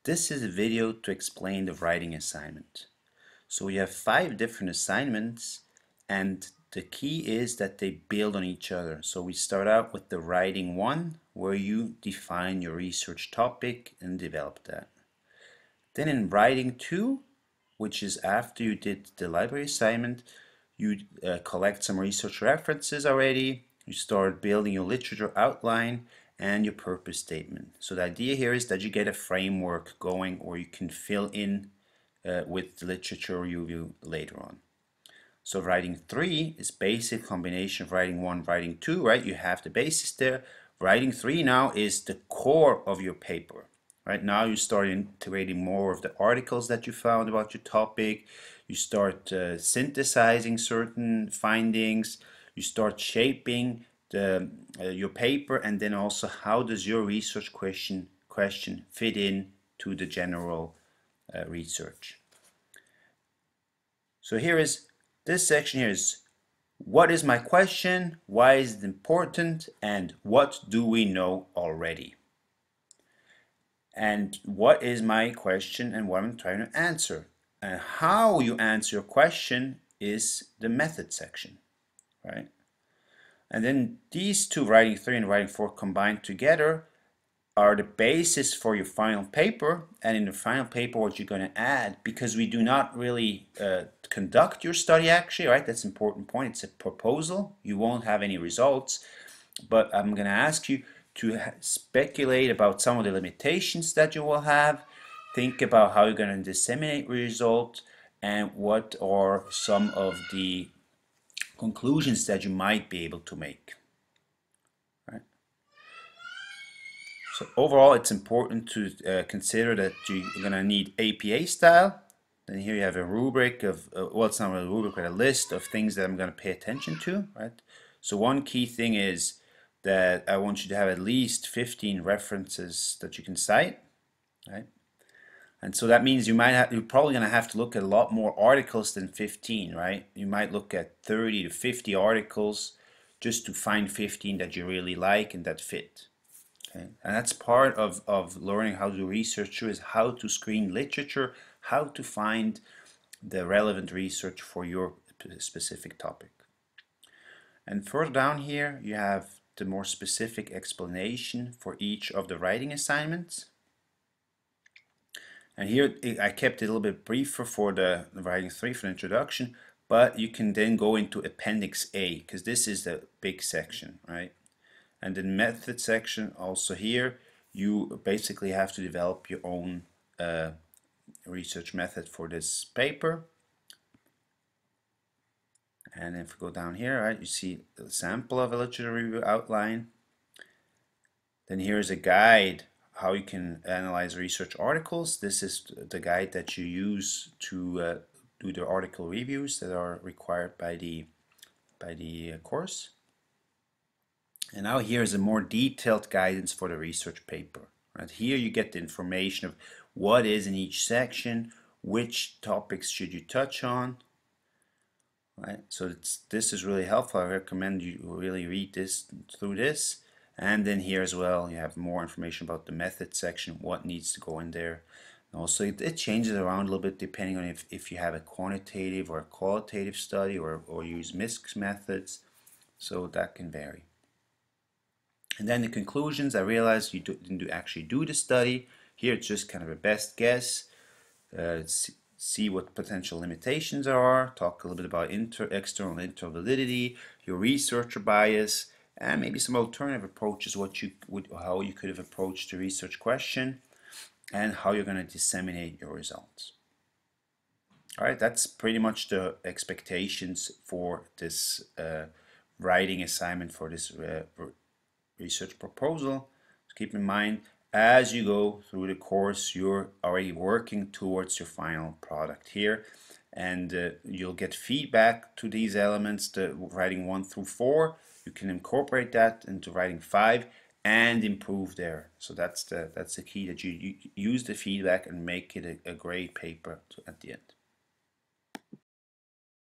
This is a video to explain the writing assignment. So we have 5 different assignments, and the key is that they build on each other. So we start out with the writing one, where you define your research topic and develop that. Then in writing 2, which is after you did the library assignment, you collect some research references already, you start building your literature outline and your purpose statement. So the idea here is that you get a framework going where you can fill in with the literature review later on. So writing 3 is basic combination of writing 1, writing 2, right? You have the basis there. Writing 3 now is the core of your paper. Right now you start integrating more of the articles that you found about your topic. You start synthesizing certain findings. You start shaping your paper, and then also how does your research question fit in to the general research. So this section here is what is my question, why is it important, and what do we know already? And what is my question and what I'm trying to answer. And how you answer your question is the method section, right? And then these two, writing 3 and writing 4, combined together are the basis for your final paper. And in the final paper, what you're going to add, because we do not really conduct your study actually, right? That's an important point. It's a proposal. You won't have any results, but I'm going to ask you to speculate about some of the limitations that you will have. Think about how you're going to disseminate results and what are some of the conclusions that you might be able to make. Right? So overall, it's important to consider that you're going to need APA style. Then here you have a rubric of, well, it's not really a rubric, but a list of things that I'm going to pay attention to. Right? So one key thing is that I want you to have at least 15 references that you can cite, right? And so that means you're probably going to have to look at a lot more articles than 15, right? You might look at 30 to 50 articles just to find 15 that you really like and that fit. Okay? And that's part of learning how to do research, is how to screen literature, how to find the relevant research for your specific topic. And further down here, you have the more specific explanation for each of the writing assignments. And here I kept it a little bit briefer for the writing 3 for the introduction, but you can then go into Appendix A, because this is the big section, right? And the method section also here, you basically have to develop your own research method for this paper. And if we go down here, right, you see a sample of a literature review outline. Then here's a guide how you can analyze research articles. This is the guide that you use to do the article reviews that are required by the course. And now here's a more detailed guidance for the research paper. Right here you get the information of what is in each section, which topics should you touch on. Right, so this is really helpful. I recommend you really read through this. And then here as well, you have more information about the method section, what needs to go in there. And also, it changes around a little bit depending on if you have a quantitative or a qualitative study or use mixed methods. So that can vary. And then the conclusions, I realized you didn't actually do the study. Here it's just kind of a best guess. See what potential limitations are, talk a little bit about external and internal validity, your researcher bias, and maybe some alternative approaches, how you could have approached the research question, and how you're going to disseminate your results. All right, that's pretty much the expectations for this writing assignment for this research proposal. So keep in mind, as you go through the course, you're already working towards your final product here, and you'll get feedback to these elements, the writing 1 through 4. You can incorporate that into writing 5 and improve there. So that's the key, that you use the feedback and make it a great paper at the end.